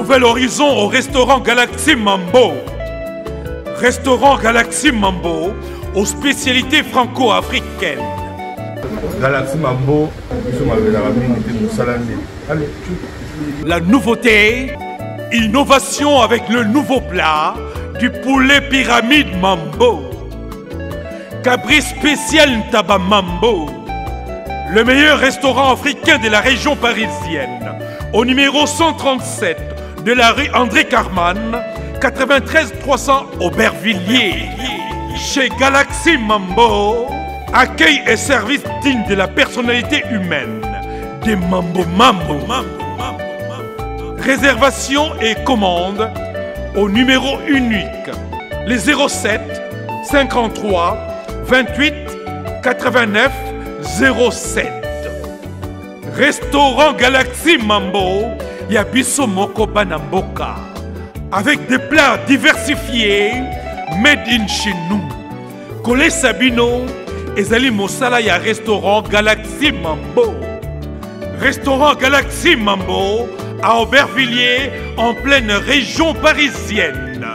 Nouvel horizon au restaurant Galaxy Mambo. Restaurant Galaxy Mambo aux spécialités franco-africaines. Galaxy Mambo, la nouveauté, innovation avec le nouveau plat du poulet pyramide Mambo. Cabri spécial Ntaba Mambo. Le meilleur restaurant africain de la région parisienne. Au numéro 137 de la rue André Carman, 93 300 Aubervilliers. Chez Galaxy Mambo, accueil et service digne de la personnalité humaine. Des Mambo Mambo. Réservation et commande au numéro unique, les 07 53 28 89 07. Restaurant Galaxy Mambo, Yabiso Moko Banamboka. Avec des plats diversifiés, made in chez nous. Colé Sabino, Ezali Mosala ya restaurant Galaxy Mambo. Restaurant Galaxy Mambo à Aubervilliers, en pleine région parisienne.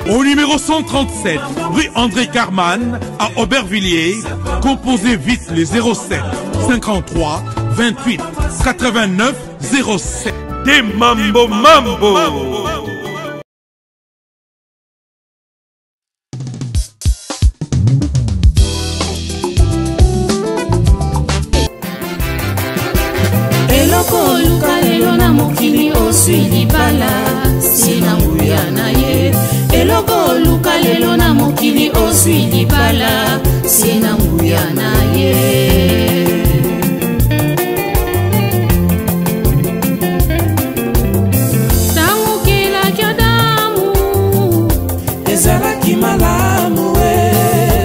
Au numéro 137, rue André Carman, à Aubervilliers, composez vite les 07 53 28 89 07. Des Mambo Mambo. Eloko luka lelo na mokili oswili bala sina nguya na ye. Eloko luka lelo na mokili oswili bala sina nguya na ye. Tangu kila kyadamu ezalaki malamu we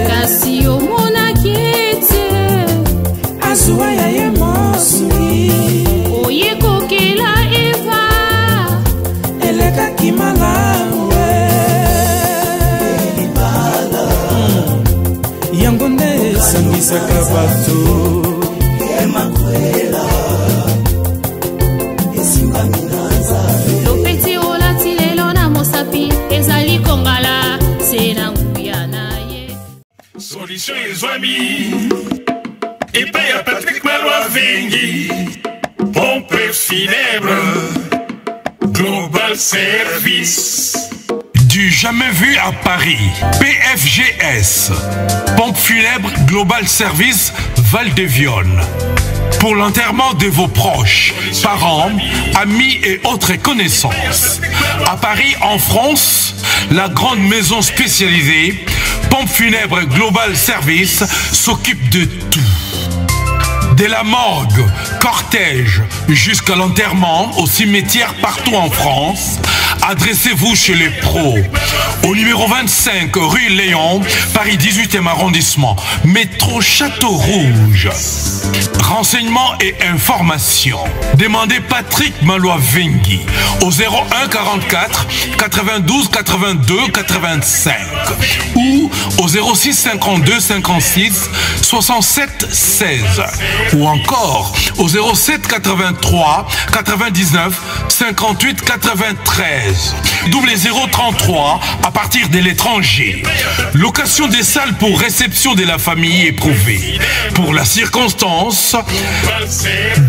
kasi omona kiete azuwa ya ye mosui oyeko kila eva elekaki malamu we libala yango nde esangisaka bato emakwela esimbaminanza lopeti olati lelo na mosapi ezali kongala sena nguya na ye. Solution ezwami epai ya Patrick Malwavengi, pompe funèbre Global Service. Du jamais vu à Paris, PFGS, pompe funèbre Global Service Val-de-Vione. Pour l'enterrement de vos proches, parents, amis et autres connaissances. À Paris, en France, la grande maison spécialisée, pompe funèbre Global Service, s'occupe de tout. De la morgue, cortège, jusqu'à l'enterrement au cimetière partout en France, adressez-vous chez les pros. Au numéro 25 rue Léon, Paris 18e arrondissement, métro Château Rouge. Renseignements et informations. Demandez Patrick Malwavengi au 01 44 92 82 85 ou au 06 52 56 67 16 ou encore au 07 83 99 58 93 double 033 à partir de l'étranger. Location des salles pour réception de la famille éprouvée. Pour la circonstance,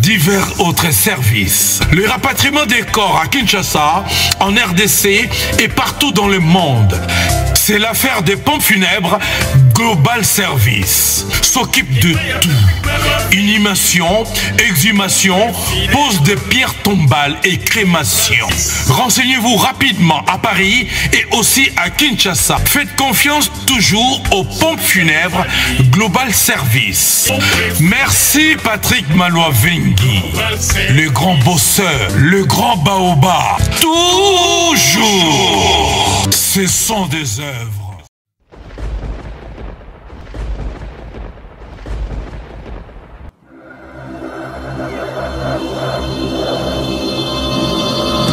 divers autres services. Le rapatriement des corps à Kinshasa, en RDC et partout dans le monde. C'est l'affaire des pompes funèbres Global Service. S'occupe de tout. Inhumation, exhumation, pose de pierres tombales et crémation. Renseignez-vous rapidement à Paris et aussi à Kinshasa. Faites confiance toujours aux pompes funèbres Global Service. Merci Patrick Malwavengi, le grand bosseur, le grand baobab. Toujours, ce sont des œuvres.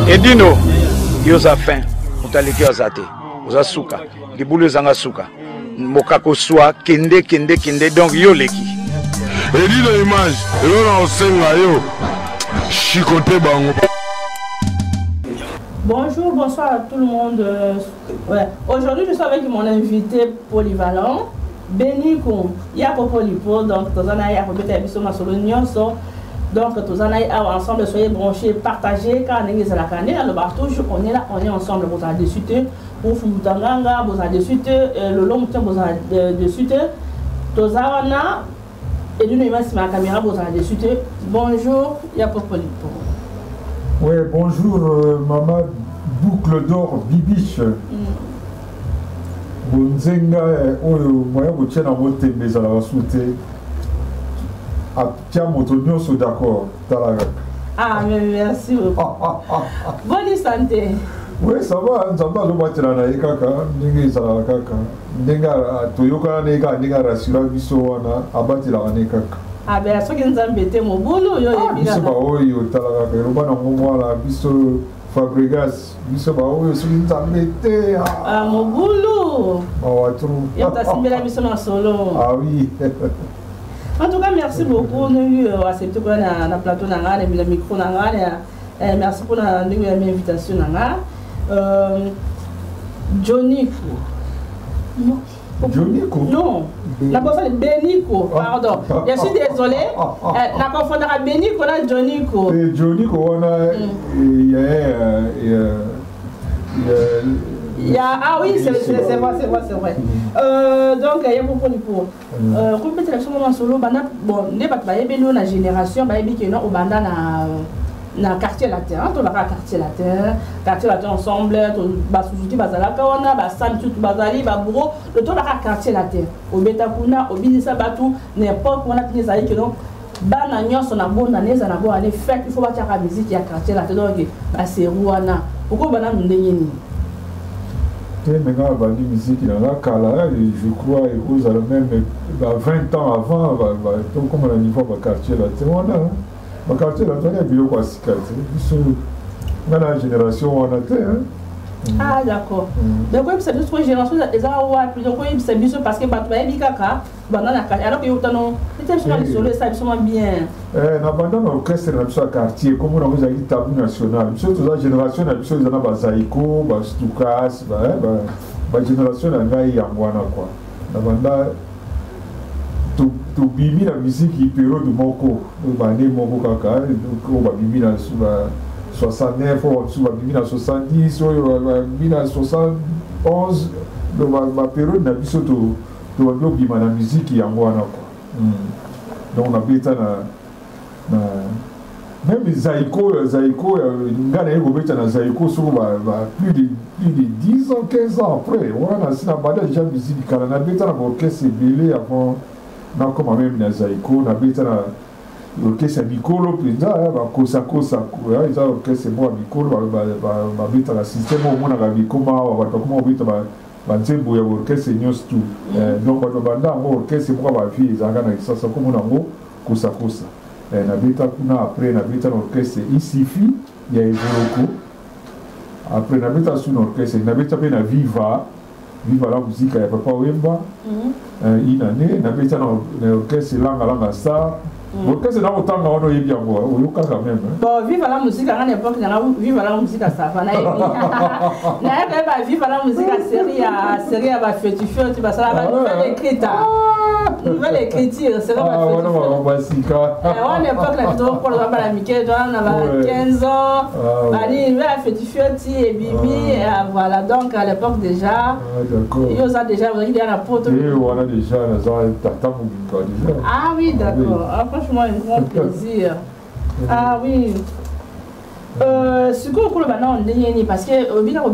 Edino, yoza fin, utaliki ozate, oza suka, libulu zanga suka, mokako swa, kende, donc yo leki. Edino image, yo na osenga yo, chikote bango. Bonjour, bonsoir à tout le monde. Ouais. Aujourd'hui, je suis avec mon invité polyvalent, Beniko. Il y a Popolipo, donc Tozana ya Robeta Biso Masolo Nyonso. Donc Tozana ensemble, soyez branchés, partagez, car on est à la canne, le bartouche, on est là, on est ensemble, vous avez discuté, pour Fumutanganga, vous avez discuté, le long temps, vous avez discuté, Tozana, et d'une image, ma caméra, vous avez discuté. Bonjour, il y a Popolipo. Oui, bonjour, maman Boucle d'Or Bibiche. Bonzenga, moyen de tiens à monter, mais à la souté. Tiens, mon tonneau, sont d'accord. Ah, mais merci beaucoup. Bonne santé. Oui, ça va, le matin, on a eu caca, n'engue ça la caca. N'engue, Toyoka, n'engue, rassura, bisoana, abattre la caca. Ah ben, ceux qui nous ont embêtés, mon boulot, yo, biso ba oyo tala ka roba na ngomwa la biso Fabregas, biso ba oyo ceux qui nous ont embêtés. Ah, mon boulot. Oh, trop. Il a simulé la mission en solo. Ah oui. En tout cas, merci beaucoup. Nous avons accepté pour la plateau, le micro, merci pour l'invitation. Johnny. Johnnyko? Non, la personne est Beniko, pardon. Je suis désolé. La confondra Beniko et Johnnyko. Et Johnnyko, on a. Ah oui, c'est vrai. Donc, il y a beaucoup de pour. Comme peut-être que ce solo, bon, n'est pas la génération, au banda na quartier latin, tout le quartier latin ensemble, tout basuzuki bazalaka wana, basam tout bazali, baburo, le tout le quartier latin. Au betakuna, au binisa batu, n'importe où on a tenu ça que non. Bana nyonso na bonne année, na bonne année, fait il faut bâtir la musique, il y a quartier latin, donc c'est rouana. Pourquoi bana mundeni? Maintenant, la musique, il y a je crois, et vous allez même 20 ans avant, comme on a niveau de quartier latin, le quartier latin, il y a des quoi dans la génération, on a été. Ah, d'accord. Donc, c'est juste une génération, les c'est juste parce que alors que ça bien. Dans l'orchestre, dans le quartier, comme on a dit, tabou national. Surtout la génération, ils ont Zaïko, Stukas, la génération, il y a quoi. Tu bimi la musique qui période de Moko, Moko Kaka, bimi la 69, bimi la 70, bimi la 71, la période de la musique qui est en Wana. Donc on a bien même les Zaïko, Ngana Zaïko sont plus de 10 ans, 15 ans après. On a déjà musique, on a bien l'orchestre belé avant. Non, comme même na Zaïko, na beta na l'orchestre Mikolo, puis ça, Kosa, ils ont l'orchestre moi Mikolo, beta la système au monde à Mikoma, comment beta banzembo ya l'orchestre Nyos tout. Donc on banda mo orchestre moi ba vie ils angana ça comme on a mo Kosa. Na beta kuna après na beta l'orchestre Isifi, il y a Evoloko. Après na beta sous l'orchestre, na beta pe na Viva la musique ya Papa Wemba. Une année, on a fait un orchestre Langa Star. L'orchestre dans autant qu'on a eu bien moi, on a quand même. Bon, vive la musique à l'époque, vive la musique à Savana. Vive la musique à série à Fétifio, tu vas ça, nouvelle écriture, c'est là. On va s'y faire. À l'époque, la vidéo pour la Mickey, on avait 15 ans. Il y a Fétifio et Bibi, voilà, donc à l'époque déjà. D'accord. Il y a déjà, vous avez dit à la porte. Oui, on a déjà, Ah oui, d'accord. Franchement, un grand plaisir. Ah oui. Ce qu'on a maintenant, parce que au vivre à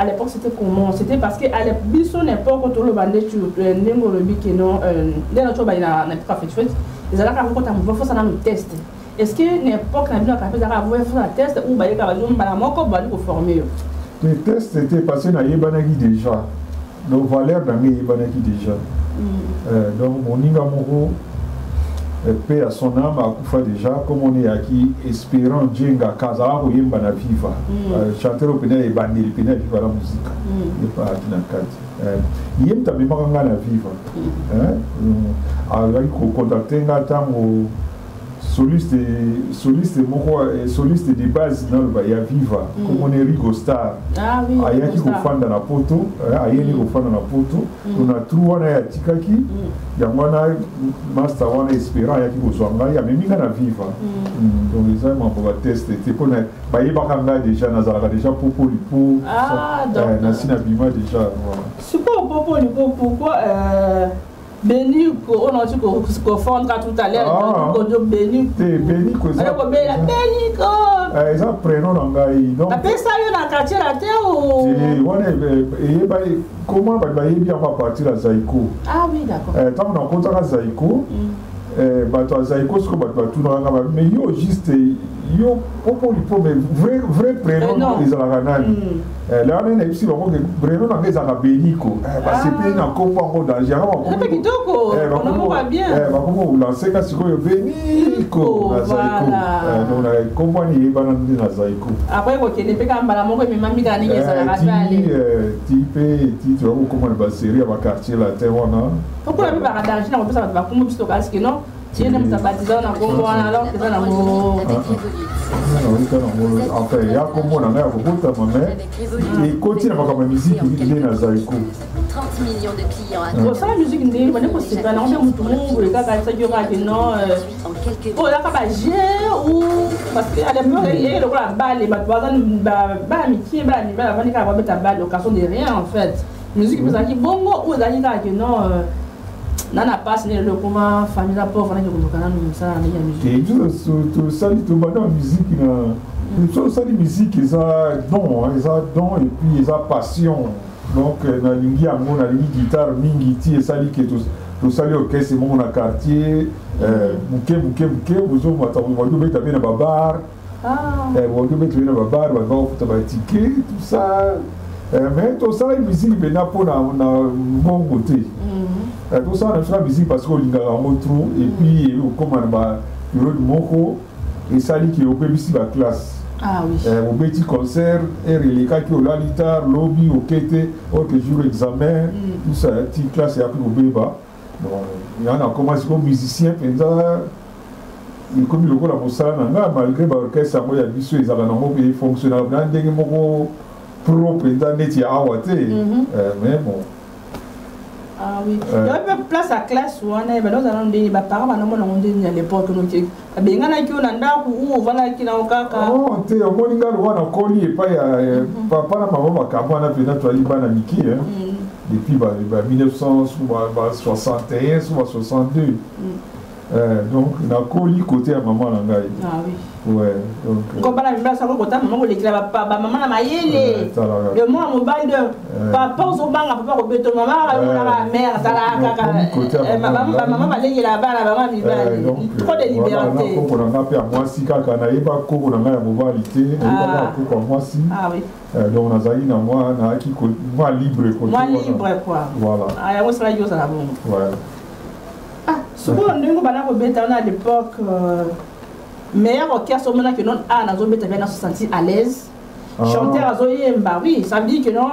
l'époque c'était comment? C'était parce que à l'époque quand on le bandait tu ils allaient faire un test. Est-ce que l'époque n'a test ou former? Les tests étaient passés dans Yebanagi déjà. Donc Valère dans Yebanagi déjà. Donc mon Ningamoro paix à son âme à Koufa déjà, comme on est acquis, espérant Djenga Kaza ou Yembana Viva. Chanteur au Pénal et Bandé, le Pénal Viva la musique. Il n'est pas à Kinakati. Yem t'a même la Viva. Alors il faut contacter un temps soliste de base dans le ya viva comme on est Rigo Star ayaki kofanda na poto ayeli kofanda na poto on a trou wana ya tikaki yango wana master wana espérant ayaki kozwanga ya meminga na viva donc les gens m'ont pas testé te pona bayebaka nga déjà nazalaka déjà popo lipo na sina bima déjà voilà super popo lipo pourquoi Benico, on a dit qu'on fondra tout à l'heure. Benico. Benico. Ils ont pris non donc. Après ça, il y a un quartier à terre ou. Comment il va partir à Zaïko? Ah oui, d'accord. Tant qu'on a compté à Zaïko, Zaïko, c'est comme tout dans la mais yo juste yo popo mais vrai prénom ils ont la ganane. Là on est ici donc prénom on a ça Benico. Parce que pays n'a comprend pas danger. C'est kitoko. On va bien. Comment vous lancez quand c'est quoi Benico na Zaïko. Donc la compagnie est banane na Zaïko. Après quoi qu'il est pas comme la mongo mais mami gani ça la râler. Type tu vois comment on va serrer à quartier là terre on. Pourquoi la plupart danger on peut ça va comme bisto parce que non tu es même baptisé na Congo alors que ça na mo enfin il y a comme on a beaucoup de maman et continue à faire musique il est na Zaïko 30 millions de clients ça la musique n'est pas possible là on est tout le monde le gars ça dure que non oh là pas j'ai ou parce que à l'époque il est le balle ba ba amitié ba ni ba va ni ka balle occasion de rien en fait musique vous avez bongo ou vous que non nana passe le comment famille la pauvre na ko kana nous ça na musique et tout ça tout bana musique na tout ça die musique ils a don et puis ils a passion donc na lingi amour na lingi guitare mingi ti et ça dit que tout ça le orchestre mon na quartier muke vous mata vous beta bien na babar vous beta bien na babar va futa ba ticket tout ça mais tout ça la musique ben na pour na bon côté tout ça on a fait la musique parce qu'on a un trou et puis comme on a le moko et ça dit qu'il y a ici la classe au petit concert et les cas qui ont la guitare lobby au kété autre jour examen tout ça petite classe et après au béba donc il y en a commencé comme musicien pendant il comme le la bossa nanga malgré l'orchestre moi il y a biso ils avaient normalement payé fonctionnel dans des moko propre dans neti awate mais bon. Ah oui. Il y avait place à classe où on est, mais nous allons dire, bah par exemple, nous on dit à l'époque nous qui, ben il y en a qui on a nda ou voilà qui na okaka. Oh, tu es au moninga le wana koli et pas papa na maman ba kabana pena to ali bana miki depuis 1961 soit 62. Donc na koli côté à maman na ngai. Ah oui. Ouais, donc comme bana mibala ça ko ta maman ko lekila papa maman na mayele. Le moi mon bail de papa au banga papa ko beto maman la mère tala kaka maman ba lekila bana maman mibala. Trop de liberté. Ko na ngapi a moi si kaka na yeba ko na ngai ya mobilité, yeba ko moi si. Ah oui. Donc nazali na moi na ki ko moi libre ko. Moi libre quoi. Voilà. Ah ya mo sala yo ça bon. Ouais. Souvent ndenge bana ko beta na à l'époque meilleur orchestre maintenant que non nazo beta bien se sentir à l'aise chanteur azo yemba oui ça veut dire que non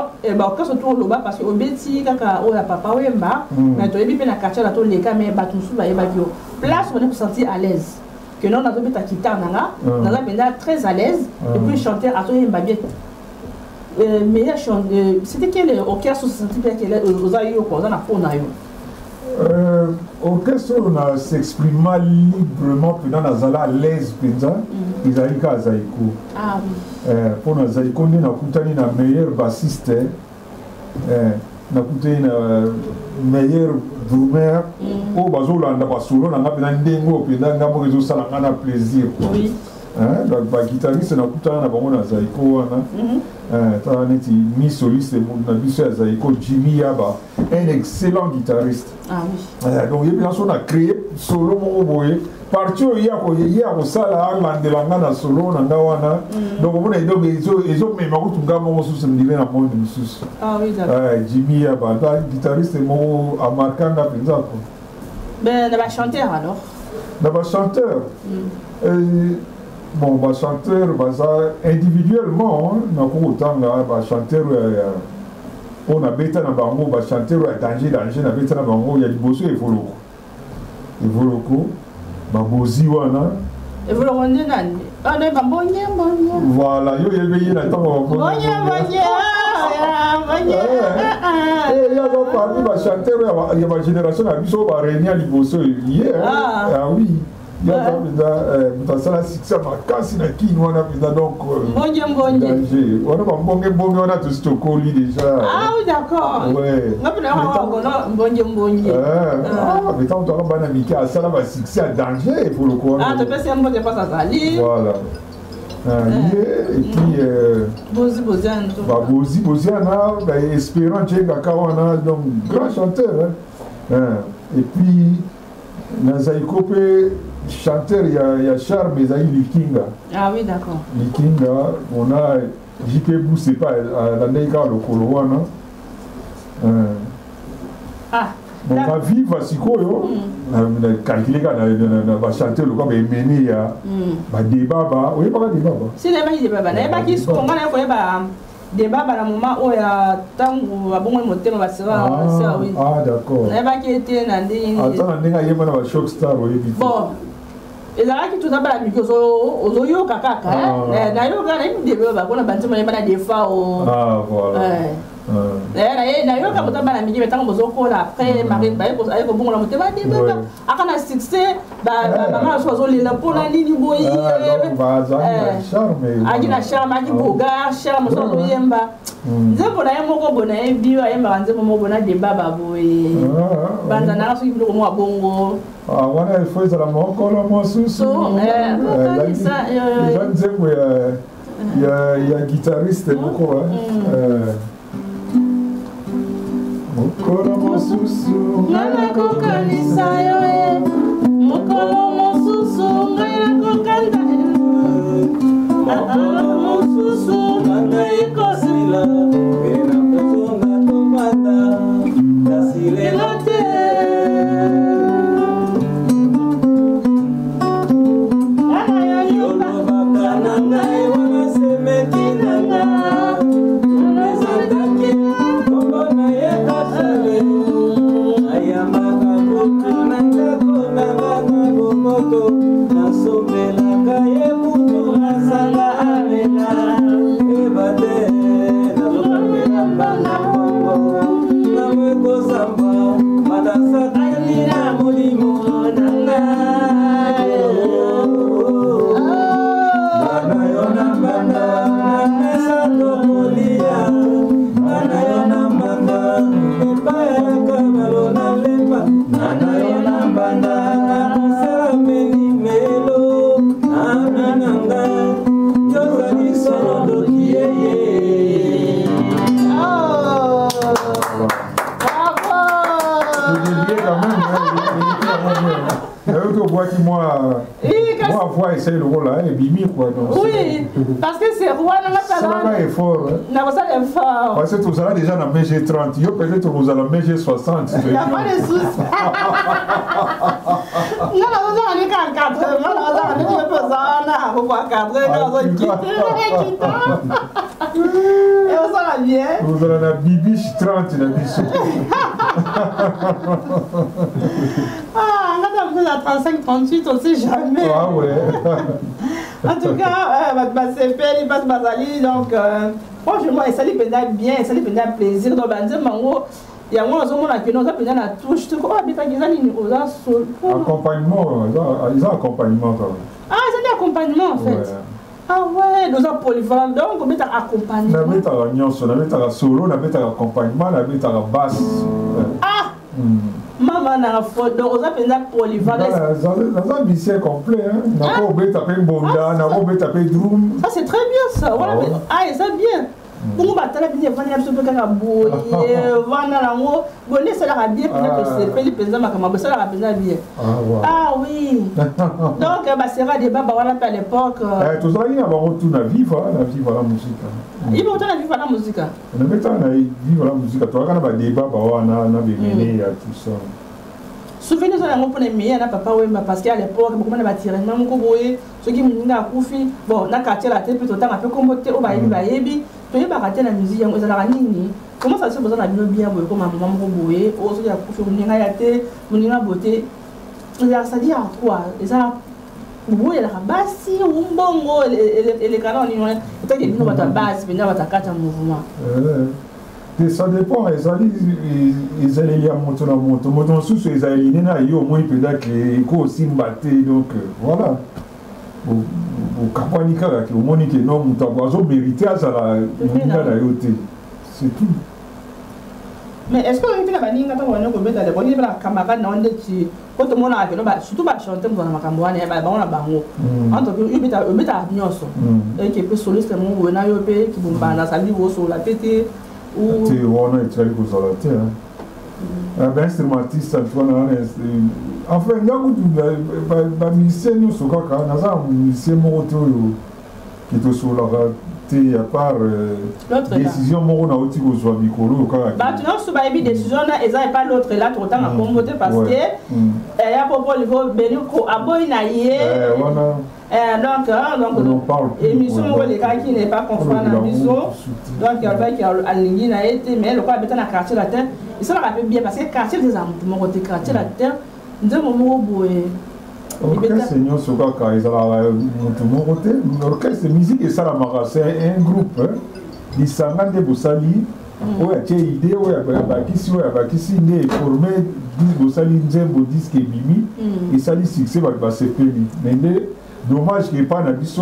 orchestre tout le bas parce que obeti kaka o la papa yemba mais to yebi pe na quartier la to leka mais batu su ba yeba bio place on est pour sentir à l'aise que non nazo beta guitare nanga nazo benda très à l'aise et puis chanteur azo yemba bien meilleur chanteur c'était quel orchestre se sentir bien quel ozayo ko za na pona yo orchestre on s'exprime librement pendant la zala à l'aise pendant ils arrivent à Zaïko. Ah oui. Pour na Zaïko on a contenu na meilleur bassiste na contenu na meilleur drummer au bazolanda ba solo na ngapena ndengo pendant ngamo rezo sala ngana plaisir. Oui. Donc ba guitariste na contenu na bango na Zaïko wana. T'as neti mi soliste na biso ya Zaïko Jimmy Yaba un excellent guitariste. Ah oui. Donc il y a on a créé solo mon boy parti il y a au sala landelanga na solo na ngawana donc on a donc ils ont même ko tunga mo sous se dire na monde sous. Ah oui d'accord. Jimmy Yaba guitariste mo amarkanga penza ko. Ben na ba chanteur alors. Na ba chanteur. Bon, bah chanteur, bah ça individuellement, on a pour autant là, bah chanteur, on a bêta dans bango, bah chanteur, danger, na bêta dans bango, il y a du bosso et voloko, babozi wana. Et vous le rendez nani? Ah non, bonye. Voilà, yo yebeye na tango bonye. Il y a parmi les chanteurs, il y a ma génération à biso va réunir liboso hier. Ah oui. Il y a dans ça la succès makasi na ki wana penda donc bonye. On va bonge on a tout stokoli déjà. Ah oui d'accord. Ouais. Bonye. Ah mais tant on va na mika ça la succès à danger il faut le croire. Ah tu peux c'est un mot de pas ça ali. Voilà. Et puis Bozi espérant Jenga Kawana donc grand chanteur et puis Nazaïko chanteur il y a Charme Esaï Likinga. Ah oui d'accord. Likinga on a JP Bou c'est pas la Neika le Kolowana. Ah bon ma vie va si quoi yo na calculer na va chanter le comme mené ya ba débat ba oui pas débat ba si débat na ba ki ko ngana ko ba débat ba na moment o ya tangu abongo motema ba sera oui ah d'accord na ba ki était na ndini attends na ndinga yema na ba shock star oui bon ezala ki tout d'abord mi ko zo yo kaka na yo ga na mi débat ba ko na bantima yema na defa o ah voilà na yo ka motaba na miki betango bozokola après Marie ba ko ay ko bongo la motema débat akana succès ba mama so zo lela pona nini boyi agi na charme agi boga charme so zo yemba nzembo na yemoko bona ebio ayemba nzembo mo bona débat ba boyi banda na so ibilo mo bongo ah wana il faut ça la moko la mo susu il y a guitariste beaucoup Mokolo mosusu ngana kokanisa yo mokolo mosusu ngana kokanda mokolo mosusu ngana ikosila ena kozonga tobanda nasilela te ngana yo yolobaka na ngai wana semeki na ngai ezandaki nasomelaka ye mutu nasanga amela ebate nazopamela mbana bongo namwekozamba madasakani na molimo nanga bana yo na mbanda namesa tokolia bana yo na mbanda epayaka balona lemba bana yo na mbanda moi voix essaye le rôle là et bimi quoi donc oui parce que c'est roi ça est fort non ça est fort parce que tout ça déjà dans MG 30 yo peut-être vous allez MG 60 il y a pas de soucis non on est 4 on est pas ça on va 4 on quitter et on s'en bien vous allez la bibiche 30 la biche ah on a 35 38 on sait jamais ah ouais en tout cas c'est fait il passe Bazali donc franchement ça lui fait bien ça lui fait plaisir donc banze mango il y a moi on a que nous ça peut na touche tout quoi bita gizali ni oza sol accompagnement ils ont accompagnement ah c'est un accompagnement en fait ouais. Ah ouais, nous avons polyvalent donc on met un accompagnement. On met un nyonso, on met un solo, on met un accompagnement, on met un basse. Ah. Maman na faute donc on a besoin polyvalent. Dans un lycée complet hein. Na ko be taper bonda, na ko be taper drum. Ça c'est très bien ça. Voilà. Ah, c'est bien. Pour moi tala bien vendre absolument kaka boye, vendre la mo, bonne ça la bien pour c'est fait les pesants makama, ça la bien bien. Ah oui. Donc bah sera débat bah voilà à l'époque. Tout ça il y a un retour à vivre la musique. Il va retourner à vivre la musique. On met ça à vivre la musique. Toi quand on va débat bah on a béné tout ça. Souvenez-vous de la pour les meilleurs na papa Wemba parce qu'à l'époque beaucoup de bâtiments même ko boye ceux qui m'inga kufi bon na quartier la tête plutôt temps un peu comboté au bayebi bayebi to yeba rater la musique yango ezala nini comment ça se besoin na bino bien boye comme maman ko boye o so ya kufi m'inga ya te m'inga beauté c'est-à-dire quoi? Oui, la base, un bongo, et les canons, peut-être qu'ils n'ont pas de base, mais ils n'ont pas de mouvement. Ça dépend, ils allaient y monter la moto. Moi, sous ces alignés, il y a au moins peut-être qu'ils aussi battent, donc voilà. Au Capanica, au Monique, non, Moutaboiseau méritait à ça, c'est tout. Mais est-ce que vous avez dit que vous avez des camarades quand tout le monde a fait, surtout chanter dans la campagne, il y a un bango. En tout cas, il y a un nyonso. Et qui peut solliciter mon ou un ayopé qui vous banne à sa vie sur la pété. Ou. Tu vois, on est très beau sur la terre. Un instrumentiste, enfin, il y a un musicien sur le musicien qui est sur la à part décision morona oti ko zo mikolo ka ba tu non suba ebi décision na eza pas l'autre là tout temps à commoter parce que ya popo niveau beni ko aboy na yé donc émission les gars qui n'est pas conforme à biso donc il va qui a aligné na été mais le quoi beta na quartier la terre il ça rappelle bien parce que quartier des amours mon côté quartier la terre de moment boé. L'orchestre Seigneur Sokaka, ils ont mon côté. L'orchestre de musique et ça la mara, c'est un groupe. Ils s'en de Boussali. Ouais, tu as idée, ouais, Bakissi né formé 10 Boussali, Nzembo, disque et Bimi. Et ça dit succès, bah c'est péni. Mais dommage qu'il n'y ait pas d'habitude,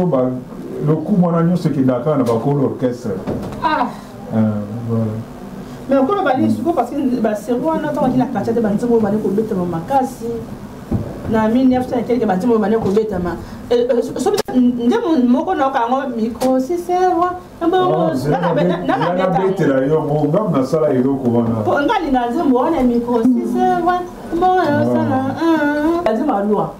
le coup, mon agneau, c'est qu'il y a un l'orchestre. Ah! Voilà. Mais encore, parce que c'est moi, on attend qu'il y a un quartier de Banzemo, on va aller pour le Makasi. Na 1900 quelques bâtiments mané ko betama so ndemo moko na ka micro si c'est wa na betela yo mo ngam na sala iloko wana po ngali na nzembo wana micro si c'est wa mo sala azima loi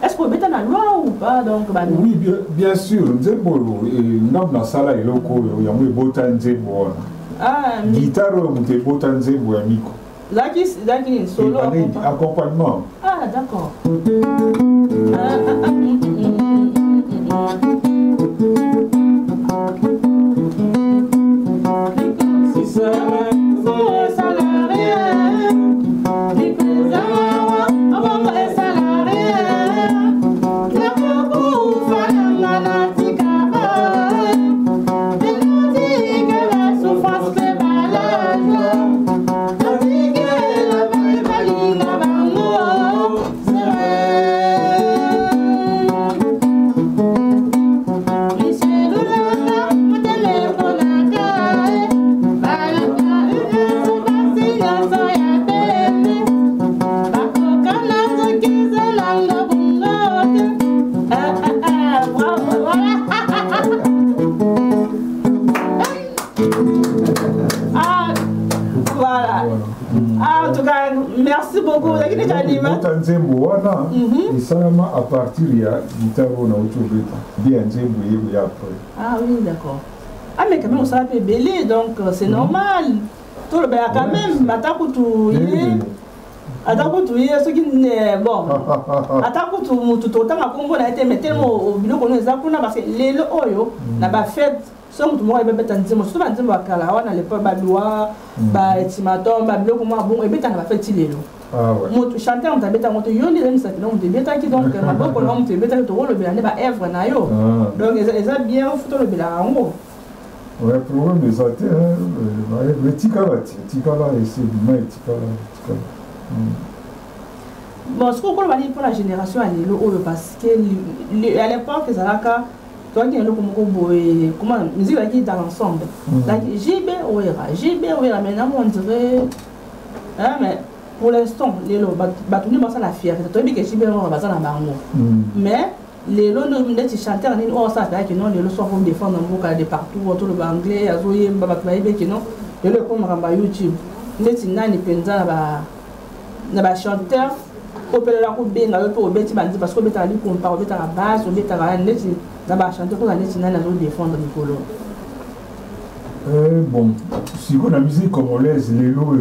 est-ce que beta na loi ou pas donc oui bien sûr nzembo ngam na sala iloko ya mo bota nzembo wana guitare mo te bota nzembo ya micro. Là qui solo accompagnement. Ah d'accord. Merci beaucoup. Et ça, à partir de la guitare, on a autour bien après. Ah oui, d'accord. Ah, mais quand même, on s'est appelé belé, donc c'est normal. Tout le bien, quand même, ce qui n'est bon. Tout autant à Congo, on a été tellement au bureau qu'on nous a pris parce que les oyo n'a pas fait. Somme tout le monde est bien tanzimo, surtout tanzimo à Kala, on a les peuples badois, timaton, bablo comme bon et bien on va faire tilelo. Ah ouais. Mon chanteur on t'a bien monté yoni les ça non de bien qui donc ma bon on te bien to le bien ba evre na yo. Donc ils a bien foutu le bien en haut. Ouais, problème des athées le tikala et c'est bien tikala. Bon, ce qu'on va dire pour la génération à l'élo parce que à l'époque ça a toi qui es là comment musique qui dans l'ensemble JB Ouera maintenant on dirait mais pour l'instant les lots batuni ça la fierté toi bien que JB on va ça dans bango mais les lots nous des chanteurs ni on ça fait que non les lots sont comme défendre dans beaucoup de partout autour le anglais azoye babatbaye que non les lots comme ramba YouTube neti nani penza na ba chanteur opérer la coupe bien na pour beti bandi parce que beta ali pour parler beta la base beta la neti na ba chanteur pour la neti nani na défendre Nicolo. Bon, si on a musique congolaise, les lots,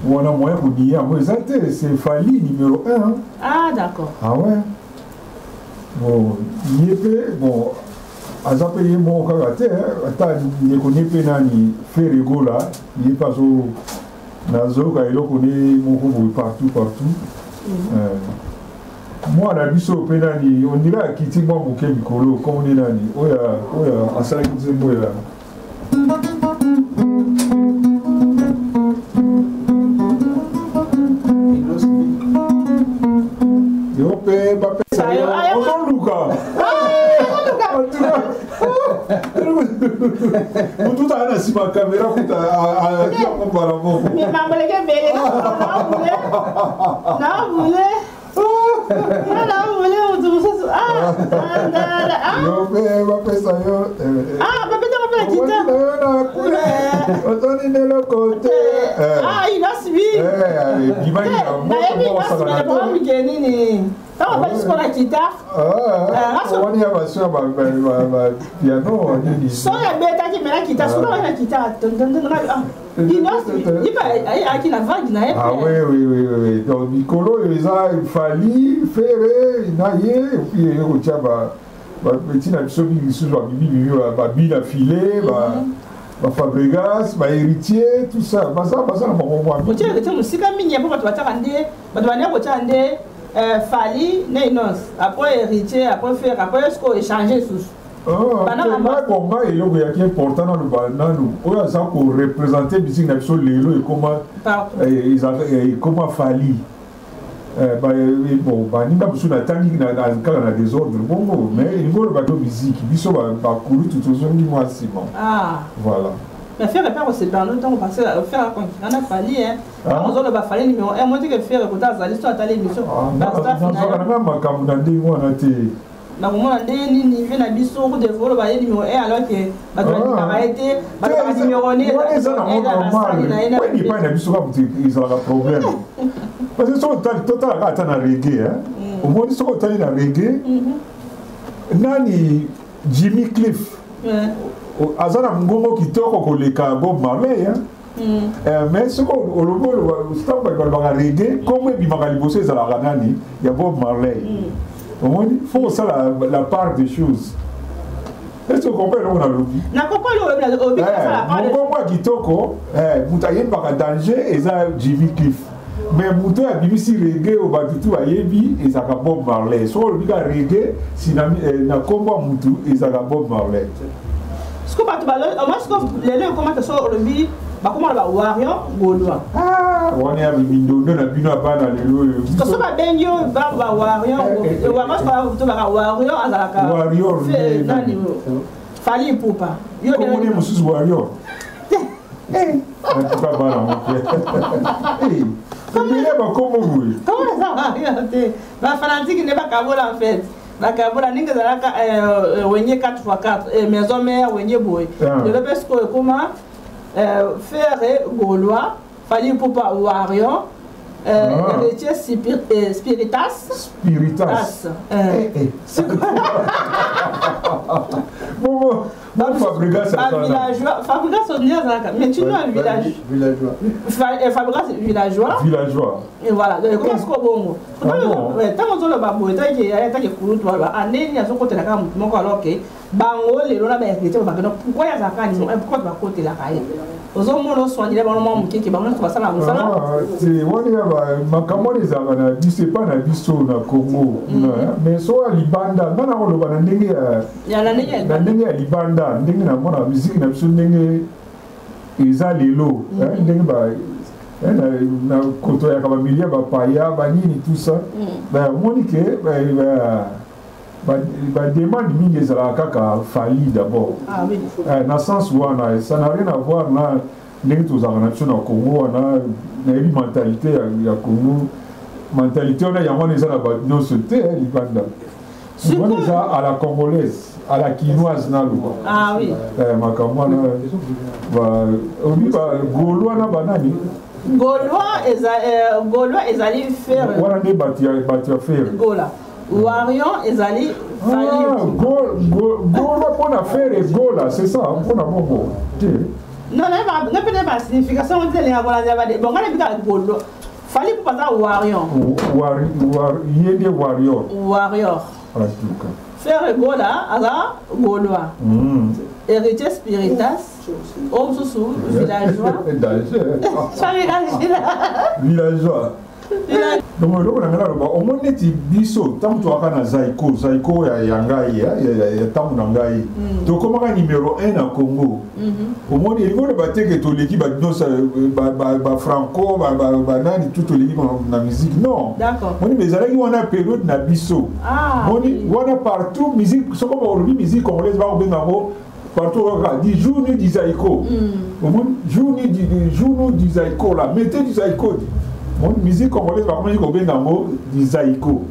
on a moyen pour dire, c'est Fali numéro 1. Hein. Ah, d'accord. Ah ouais. Bon, il est bon, à Zapé, mon caractère, il ne connaît pas ni Ferrego là, il est pas au Nazo, il connaît mon partout. Moi, on a vu ça au Pénani, on dirait à Kitty Bambouké Mikolo, comme on est nani. Oya, à ça, il dit Moya. Tout à l'heure, si ma caméra est à dire qu'on parle à mon. Mais ma collègue est belle. Non, vous voulez. il a suivi. On va jusqu'à la guitare. On y a ma soeur, ma piano. Sans la bête qui met la guitare, souvent la guitare. Il a la vague. Ah oui. Donc, Nicolo, il a fallu faire, il a et puis il y a petit absolu, il y a filé, Fabregas, héritier, tout ça. Ça, Fali, Neynos, après héritier, après faire, après ce qu'on échange sous. Comment il y a qui est important dans le banane, on a ça pour représenter musique nationale et comment Fali. Bon, bah, nous avons une technique dans le désordre, bon, mais il faut le bateau musique, il faut courir tout au long du mois, c'est bon. Ah, voilà. Mais faire repère aussi dans le temps parce que faire on a fallu hein on a le fallu numéro 1 moi dis que faire écouter ça l'histoire à l'émission na comment ni vient à biso ko de vol ba numéro 1 alors que ba doit été ba numéro 1 il pas na biso ko il sera problème parce que son total ata na reggae hein au moins so ko na reggae nani Jimmy Cliff azana ngongo kitoko koleka Bob Marley mais ce qu'on le stop ba reggae comme bimaka liboso ezala nani ya Bob Marley il faut ça la part des choses. Est-ce que vous comprenez ce qu'on a dit? Je comprends le part kitoko mutaye baka danger et ça Jimmy Cliff. Mais muto ya BBC reggae au batutu ayebi et ça Bob Marley. So le biga reggae si na komba mutu et ça Bob Marley. Ce que pas moi ce que les comment ça le bi ba comment la warrior Gaulois. On est à Mindo na bino bana lelo. Parce que ba benyo ba warrior et wa moi je ba warrior azalaka. Warrior. Fali poupa. Yo comment on est monsieur warrior? Pas bana mon pied. Comment ça va? Ba fanatique ne pas kabola en fait. La kabola ninga zalaka wenye 4x4 maison mère wenye boy. Je le pense que comment faire Gaulois, Fali poupa warrior, héritier spiritas. Spiritas. C'est quoi? Fabregas, on dit mais tu vois un village. Fabregas, villageois. Villageois. Et voilà, comment est-ce qu'on bon? Tant qu'on le babou, tant qu'il y a un courant, il y a son côté là, mon alors que Bango, les lois d'héritier, pourquoi il y a ça? Pourquoi tu vas côté là? Aux hommes, on soigne les bonhommes qui vont faire ça. C'est on est ma camone les avana, dit c'est pas na biso na Congo, mais soit Libanda, non on le va na ndenge ya Libanda, ndenge na mona musique na biso ndenge eza lelo, ndenge ba na koto ya kabamilia ba paya ba nini tout ça. Ben monique ba demande mingi ezala kaka Fali d'abord. Ah oui. Na sens wana ça n'a rien à voir na ndenge tozala na biso na Congo wana na yebi mentalité ya Congo mentalité wana yango eza na ba nyonso te Libanda. Souvent eza à la congolaise, à la quinoise na luba. Ah oui. Makambo wana ba obi ba Gaulois na banani. Gaulois ezali faire. Wana ne batia faire. Gola. Warrior ezali Fali. Gaulois pour faire Gola, c'est ça, pour na bongo. Non, ne peut pas signification de les avoir des bon, on a vu Gaulois. Fali pour pas warrior. Yéde warrior. Warrior. Faire Gola, ala Gaulois. Héritier spiritas. Homme sous villageois. Villageois. donc eloko na ngana loba omoni neti biso ntango toaka na zaiko ya ngai ya ntango na ngai tokomaka numéro 1 na Congo omoni elingi oloba te ke toleki banyonso bafranco banani tu toleki na musique non moni mais ezalaki wana période na biso moni wana partout musique soko baolobi musique congolaise bakobenga ngo partout di jour ni di zaiko jour ni zaiko là mettez du zaiko mon musique congolaise va comment dire bien mot di zaiko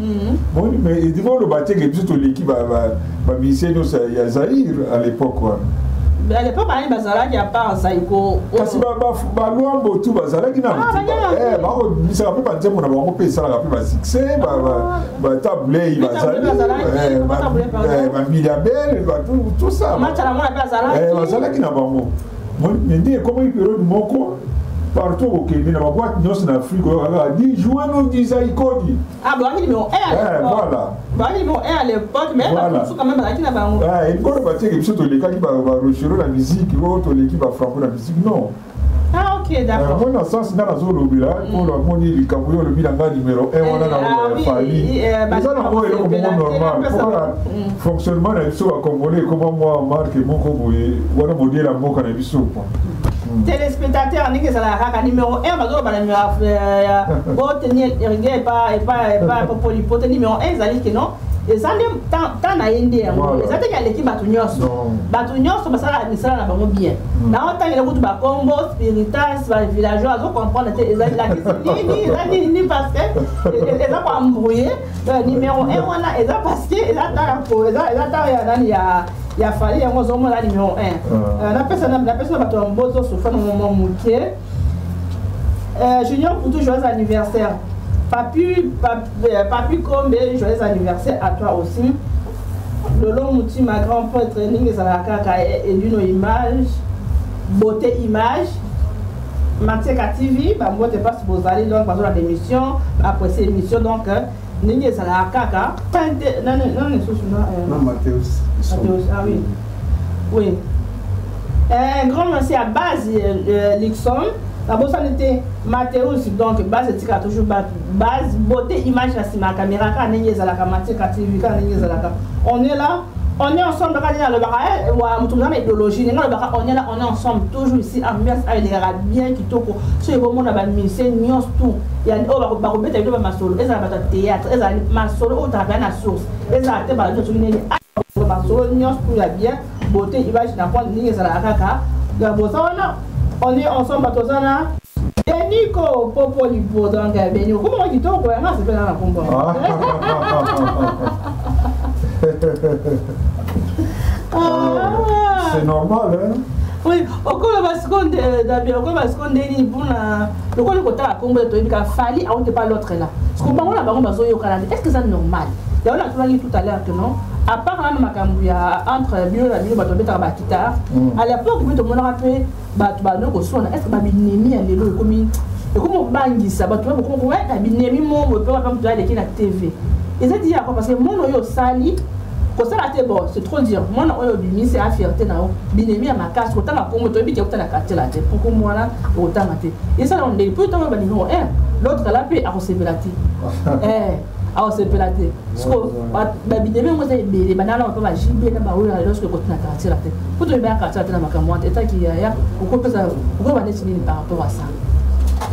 mon mais il dit le bâti que plutôt l'équipe va musicien nous il y a Zaïre à l'époque quoi mais à l'époque il bazala qui a pas zaiko parce que ba luambo tout bazala qui na ça va pas dire mon avoir payé ça la plus succès ba tablé il va milliardaire tout ça bazala qui na ba mo mais dit comment il peut moko partout au Kenya na boîte nyos na Afrique on dit jouer nous di zaiko di bon il numéro 1 voilà bon il numéro 1 à l'époque mais quand même là qui na bango il faut pas dire que plutôt les gars qui va rechercher la musique ou l'équipe va franco la musique non ok d'accord moi dans sens na zo lobila pour la moni li kabuyo le bilanga numéro 1 on a na fali ça na moi le moment normal pour fonctionnement na biso à congolais comment moi marque mon koboye wana modèle mboka na biso téléspectateur ni que ça la numéro 1 bazo ba numéro pour tenir irrigué pas pour numéro 1 zali que non et ça nem tant na yende yango ça te l'équipe batu nyonso basala misala na bango bien na otanga le kutu ba combo spiritas ba villageois azo comprendre te ezali la ni parce que eza kwa embrouiller numéro 1 wana eza parce que eza ta ya nani ya fali yango zomo la numéro 1 la personne bato mbozo souffre no moment muke Junior pour tout joyeux anniversaire Papi Kombe, joyeux anniversaire à toi aussi. Lolo Mouti, ma grand-père training, Zalakaka et l'une image, beauté image. Matieka TV, moi je passe pour aller donc dans l'émission, après cette émission donc, Ninge Zalakaka, non, Mathéus, ah oui, oui. Un grand merci à base Lixon. La bosse était Mathéus, donc base tika toujours base beauté image la caméra quand on est là, on est ensemble quand il y a le barrage ou idéologie, on est là, on est ensemble toujours ici ambiance avec les bien qui toko so il vraiment na mise nyos tout il y a ba ko beta ba masolo eza ba théâtre eza masolo au travail na source eza te ba to ni masolo nyos tout ya bien beauté image na kwa ni eza la kaka ya bosana on est ensemble à Tozana. Et Nico, Popo, Lipo, dans le Benio. Comment on dit ton quoi? C'est pas dans la combat. C'est normal, hein? Oui, au cours de la seconde, d'abord, au cours de la seconde, le cours de côté à Combo, il a fallu, on ne pas l'autre là. Ce qu'on parle là-bas, est-ce que c'est normal? Il y a tout à l'heure que non. À part un macambouya entre bio et bio, bateau à Bakita, à l'époque, tout le monde a rappelé, est-ce que Babinemi a l'élo comme on bangi ça, bateau, comment Babinemi, mon peut pas comme tu as la TV. Et ça dit à quoi parce que mon oyo sali, quand ça la bon, c'est trop dire. Moi, oyo bimi, c'est la fierté na Binemi à ma casse, autant la pompe, tu habites autant la carte la tête, pour moi là, autant la tête. Et ça, on est plus tant que numéro 1, l'autre la paix à recevoir la tête. Alors c'est pelaté. Parce que Babinemi moi c'est les bananes on peut pas gibber na baoula lorsque côté na quartier là. Pour te bien quartier na makamwa état qui y a pourquoi ça pourquoi on est signé par rapport à ça.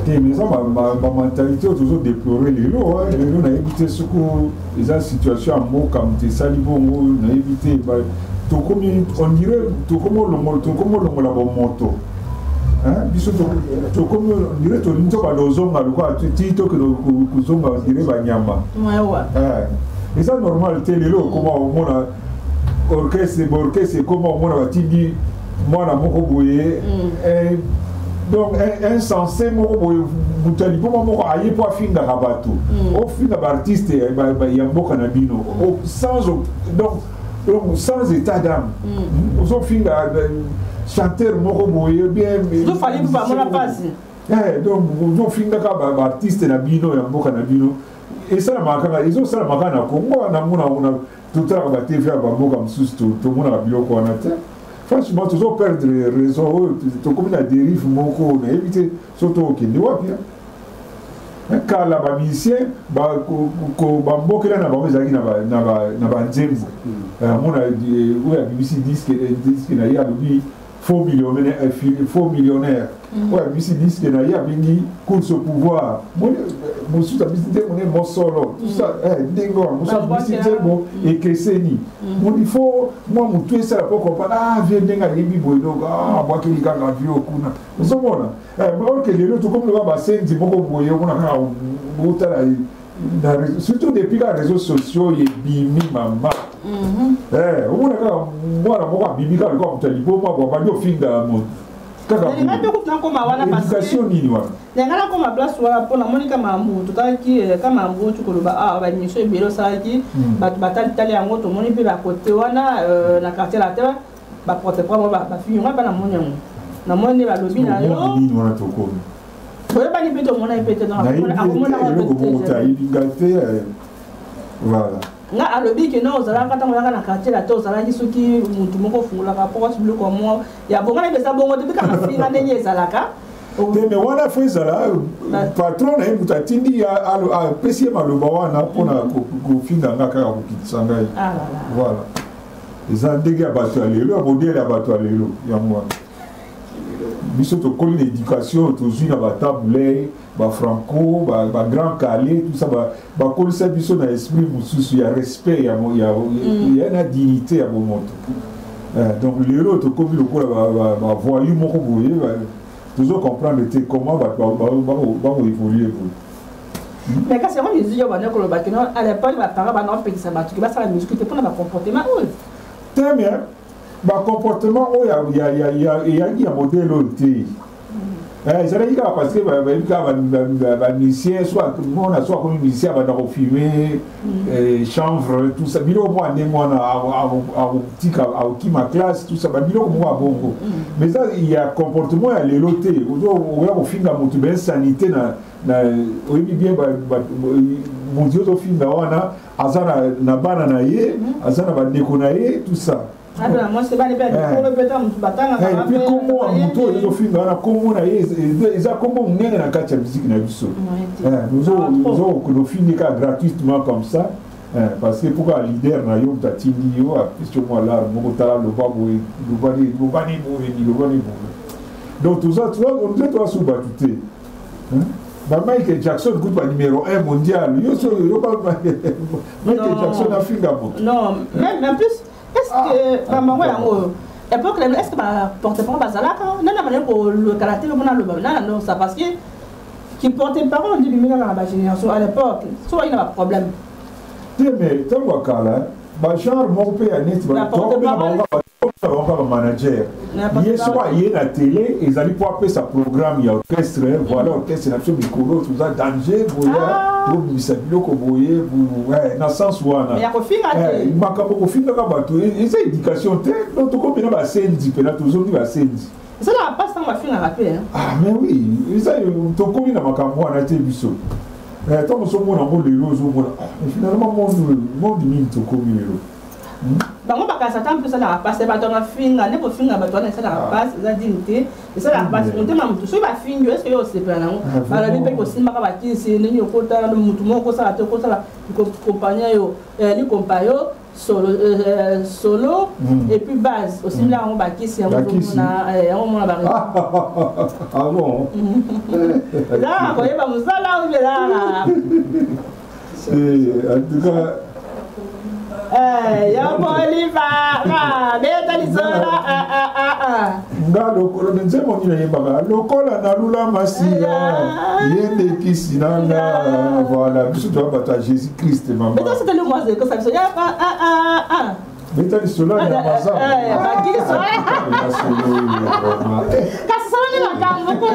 Mais ça ma mentalité toujours déplorer les lots hein les lots na éviter ce que les situations en mot comme tu salibongo na éviter to comme on dirait to comme le la moto. Hein biso to comme on dirait to nto ba dozonga quoi tito que kuzonga on dirait ba nyama et ça normal télé lo comment on a orchestre comment on a tindi moi na moko boye donc insensé moko boye mutali pour moko aye pour finga rabato au finga artiste ba yamboka na bino sans donc sans état d'âme au finga chanteur moko boye bien il fallait pas mon passe donc on finga ka artiste na bino ya mboka na bino et ça makanga ils ont ça makanga na Congo na mona tout ça ba TV ba mboka msusu to mona biloko na te franchement toujours perdre raison to comme la dérive moko na éviter surtout au Kenya wapi car la musicien bambokela na bango ezalaki na banzembo mona oyo abimisi disque na ye alobi faux millionnaire oyo abimisi disque na ye abengi course au pouvoir mosusu abimisi nde mone mosolo tout ça ndenge wana mosusu abimisi nzembo ekeseni moni fo mwa motu esala po comprendre vie ndenge ayebi boye donc abwakeli kaka vie okuna ozomona orke lelo tokomi loba basenzi moko boye omona kaka botala surtout depuis les réseaux sociaux ebimi mama omona kaka mwana moko abimi kaka lokola moto aliboma bwabandi ofinga moto éducation nini wana nengala koma place wana mpona moni kama mbu totaki kama mbu tukoloba baémission ebele osalaki bato batalitali yango tomoni mpe bakote wana na quartier la terre baporte propre bafille nga mpe namoni yango namoni nde balobi na yo oyebani mpe tomona ye pete nga alobi ke no ozalaka ntango oyaka na quartier la terre ozalaki soki motu moko ofungolaka mpokosi biloko mwa ya bonga na epesa bongo te bika mafinga ndenge ezalaka me wana fo ezala patron na ye moto atindi apesi ye maloba wana mpona kofinga nga kaka kokitisa ngai voilà eza ndenge ya bato ya lelo ya modele ya bato ya lelo yango wana biso tokoli na éducation tozwi na batabuley bafranco bagrand calais tout ça bakolisa biso na esprit mosusu ya respect ya na dignité ya bomoto donc lelo tokomi lokola bavoyu moko boye tozo comprendre te comment bakoévolue boye mais kasi yango musique oyo bana koloba kino à l'époque baparent bana opekisa bato ke basala musique te mpona bacomportement oyo très bien comportement oyo eyaki ya modèle oyo te ezalaki kaka parce que bayebi kaka bamusicien soit mona soit komi musicien abanda kofume chanvre tout ça biloko moko andenge wana akotika akokima classe tout ça babiloko moko ya bongo mais eza ya comportement ya lelo te oya kofinga motu bainsanité na oyebi bien motu ozofinga wana aza na bana na ye aza na bandeko na ye tout ça epuis kombo ya moto oyo ezofinga wana kombo na ye eza kombo monene na kati ya musike na biso ozofingi kaka gratuitement comme ça parce que pourquoi leader na yo moto atindi yo apesi yo mwa lare moko tala loba boye lobani boye donc toza toasu batu te Michael Jackson kutu ba numéro 1 mondial yo so Michael Jackson afinga moto non même plus est-ce que maman yango époque est-ce que porte-parole bazalaka nana bana ko le caractère mona le bana non ça parce que qui porte-parole du bimina na ba génération à l'époque soit il y a pas problème mais tango kala ba genre mon pe anet ba to manager il soit il na télé ils allaient pour appeler sa programme il y a orchestre voilà orchestre national micro tout ça danger boya to bisa biloko boye na sens wana ya kofinga te makabo kofinga ka bato eza éducation te donc to kopena ba sendi pena toujours ba sendi ça la passe dans ma finga rapide mais oui ça to komi na makambo wana te biso tant que sommes en mode lelo finalement monde mine to komi lelo bango bakasa tant plus ça la passe ba to na finga ne ko finga ba to na ça la passe za dignité et ça la passe on te ma mutu so ba finga est-ce que yo se pena ngo ala bi pe ko simba ka ba kisi ne yo ko ta mutu moko sala te ko sala compagnie yo li compayo solo et puis base aussi là on ba kisi on mona ba ah bon là ko yeba musala ou là en tout cas ya Bolivar beta lizola nga lokolo nzemo nina yebaka lokola nalula masira yende kisinanga voilà biso to bata Jésus Christ maman mais c'était le mois de que ça se ya beta lizola ya maza ba kiso kasi sala ni makambo ko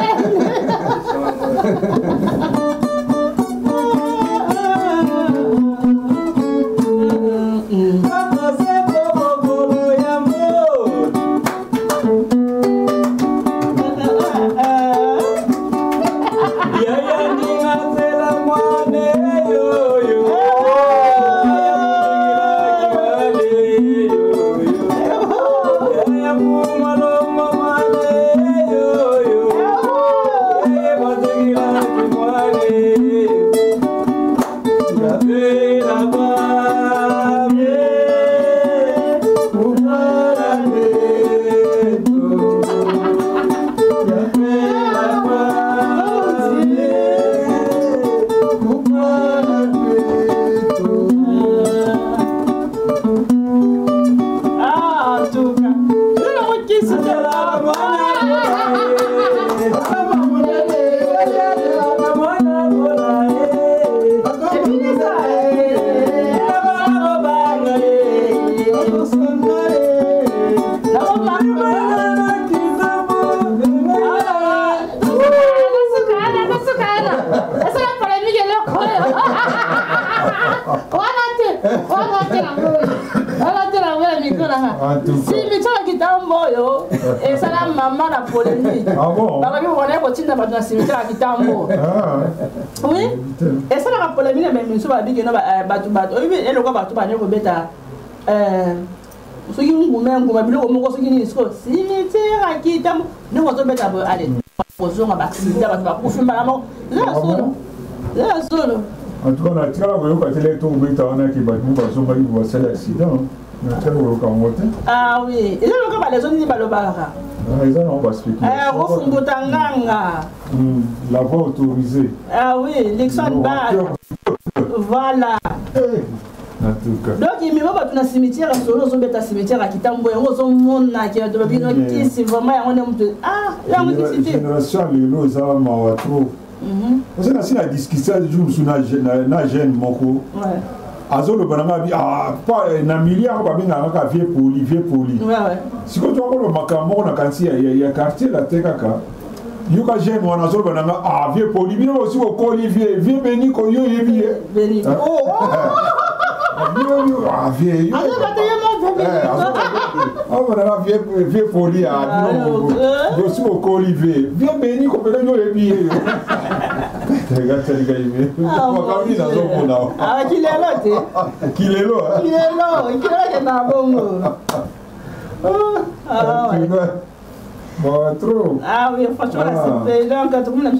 Si mitala kitambo yo esala mama na polémique. Ah bon? Baba bi wona ko tinda batuna simitala kitambo. Oui. Esala ka polémique mais miso ba bigi no batu obi eloko batu ba nyoko beta soki nguma biloko moko soki ni sko simitala kitambo no ko beta bo ale ko zonga ba sinda batu ba kufimba la mo. La solo. En tout cas, on a tiré la voie quand elle est tombée, on a qui bat nous parce qu'on va y voir c'est l'accident. Ah oui, et là on va les zones ni balobara. On va expliquer. La voie autorisée. Ah oui, l'exemple bas. Voilà. En tout cas. Donc il me va pas dans cimetière solo, on va dans cimetière à Kitambo, on va mona qui a de babino qui c'est vraiment on est ah, là on dit c'était. Génération les lots ça m'a trop. Parce que la discussion du jour sur na jeune moko. Ouais. Azolo bananga bi pas na milliard ba binga ka vieux poli. Ouais ouais. Si ko to ko makambo na kanti ya quartier la tekaka. Yuka jeune wana azolo bananga vieux poli bino aussi ko Olivier vieux Beni ko yo yebi. Beni. Oh. Vieux. Voilà vieux poli bino aussi ko Olivier. Vieux Beni ko pe yo yebi. Regarde ça, les gars, il va venir dans un monde. Ah, qui est là, qui est là, qui est là, qui est là, bon. Ah, ouais. Bon, trop. Ah oui, franchement, c'est donc quand tout le monde a dit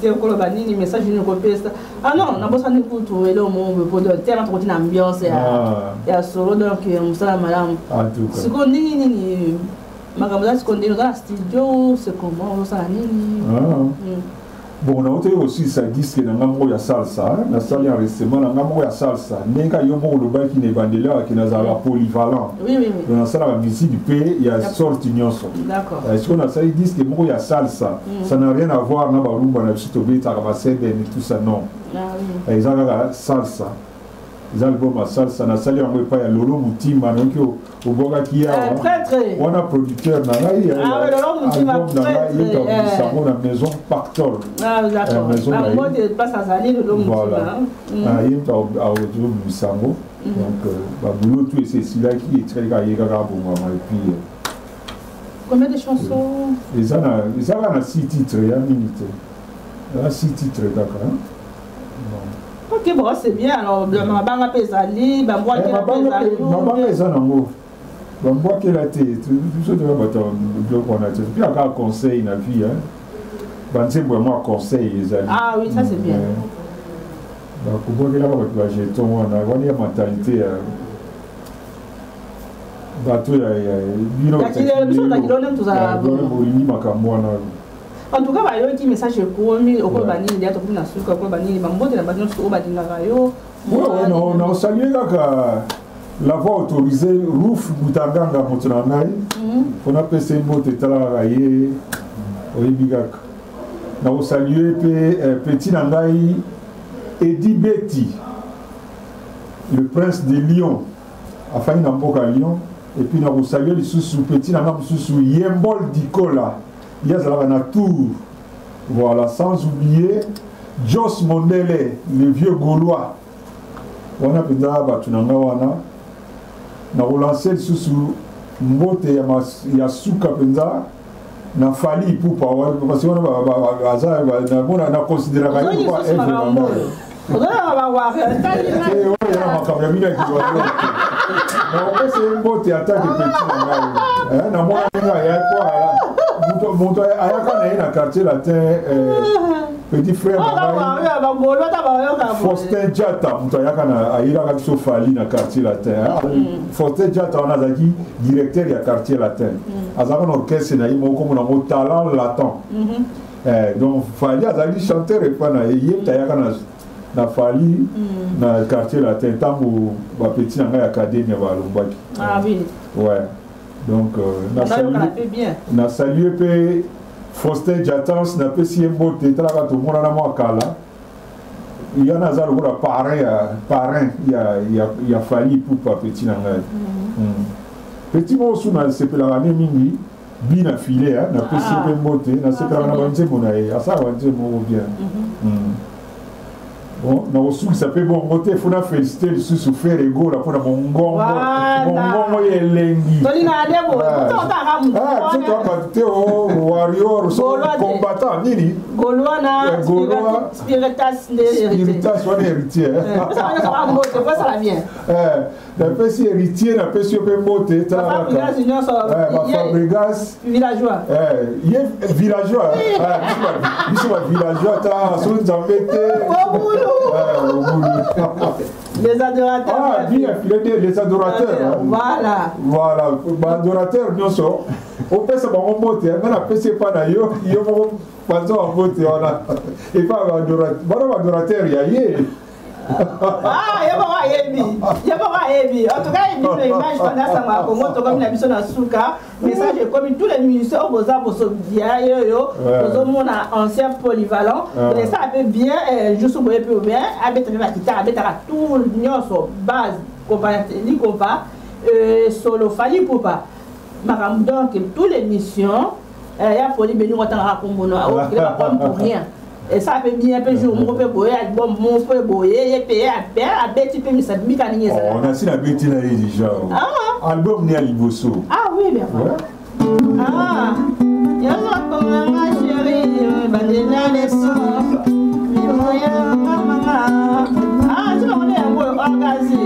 que le banni, message ne copie ça. Ah non, on a besoin de trouver le monde pour de tellement trop d'ambiance et à solo donc on s'en madame. En tout cas. Ce qu'on dit ni magamza ce qu'on dit dans le studio, c'est comment on s'en dit. Bon, on a aussi ça dit que dans le ya salsa, na salle enregistrement dans le ya salsa. Nenga yomo le bain qui n'est pas de là qui n'a pas polyvalent. Oui. Dans la salle la musique du pays, il y a sorti nyonso. D'accord. Est-ce qu'on a ça ils disent que mo ya salsa, ça n'a rien à voir na barumba na biso beta ka basebe et tout ça non. Ah oui. Ils ont salsa. Ils ont album salsa na salle on pas ya Lolo Mutima donc au boga qui a on a producteur na là il ah oui Lolo Mutima ça la maison Pactol. Ah d'accord. La mode passe à Zali Lolo Mutima. Ah il est à Ojo Musambo donc ba boulot tout c'est celui-là qui est très gaillé gaga bon et puis combien de chansons? Ils ont 6 titres il y a minute. Il y a 6 titres d'accord. Ok, bon, c'est bien. Alors, ma banque pesali, ma boîte qui est pesali. Ma banque est en haut. Ma boîte qui est la tête. Tout ça, tu vas mettre un bloc en a. Puis, encore un conseil dans la vie. Ben, c'est vraiment un conseil, les amis. Ah oui, ça, c'est bien. Donc, pour voir que là, tu vas jeter, on a une mentalité. Bateau, il y a en tout cas, il y a un message pour nous, au Kobani, il y a un message pour Kobani, on a salué la voie autorisée, Rouf Boutanganga Moutrangai, on a passé un mot de travailler au Ibigak. On a salué Petit Nangai, Eddie Betty, le prince de Lyon, enfin il n'a pas Lyon, et puis on a salué le sous Petit Nangai sous Yembol Dikola. Il y a la tour, voilà, sans oublier Jos Mondele, le vieux Gaulois. On a pensé à Tunanga wana, na relancé sous Mbote Yasuka penza, na Fali pour pas parce qu'on a considéré que petit frère Faustin Diatta Fali na quartier latin Faustin Diatta on a dit directeur du quartier latin azaka orchestre na imo comme na talent latin donc Fali azali chanteur et pas na yeta yakana na Fali na quartier latin tango ba petit na académie ba lombaki ah oui ouais Donc, on a salué Faustin Diatans, on a fait si un beau tétra, tout le monde a kala. Il y en a parrain, il y a fallu pour petit nangal. Petit mot sous na sepelane mingi, bien affilé, na fait si un beau té, na sepelane banze monae, asa banze mo bien. Bon, na osu s'appelle bon côté faut na féliciter le sous faire ego là pour na mongongo yelengi tolina adebo tu dois battre au warrior so combattant nini Goloana spiritas héritier ça va bien la pesi héritier na pesi pe moté ta Fabrigas villageois villageois villageois ta so nzambete les adorateurs. Ah, bien, les adorateurs. Voilà. Voilà, les adorateurs, nous sommes. On peut se faire un mot, on a fait pas d'ailleurs, il y a un mot, et pas adorateur, il y a ah, il y a pas Ebi. En tout cas, il y a une image qu'on a ça Congo, comme la mission à Souka, message comme tous les ministères aux arbres sont bien, on a ancien polyvalent, mais ça peut bien, juste au peu bien, avec la guitare, avec tout le base, comparatif, solo, fali pour pas. Donc, toutes les missions, il y a folie, mais nous, on a pour rien. Et ça fait bien, peu jour, mon peu boyer, mon peu boyer, et payer à paix, à bête, tu peux me savoir, on a si la bête là déjà. Ah, album né à Liboso. Ah oui, bien voilà. Ah, il y a ma chérie, bandena les sons. Ah, tu vas on est un peu orgasé.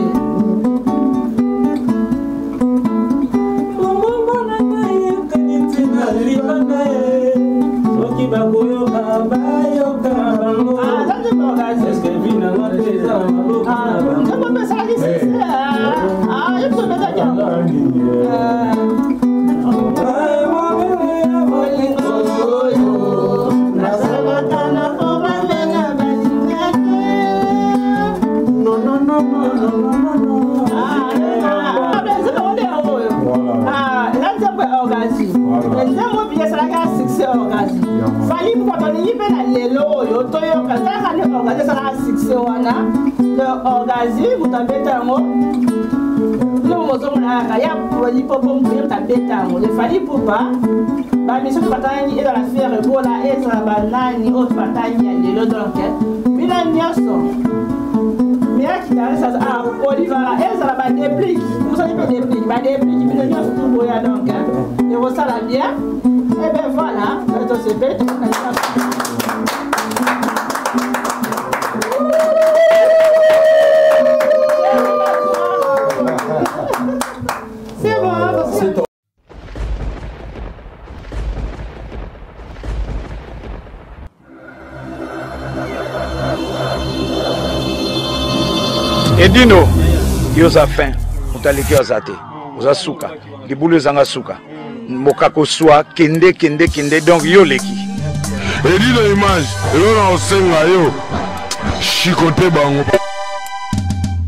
Edino, yoza fin, utaliki ozate, oza suka, libulu zanga suka, mokako soa, kende, donc yo leki. Edino image, yo na osenga yo, chikote bango.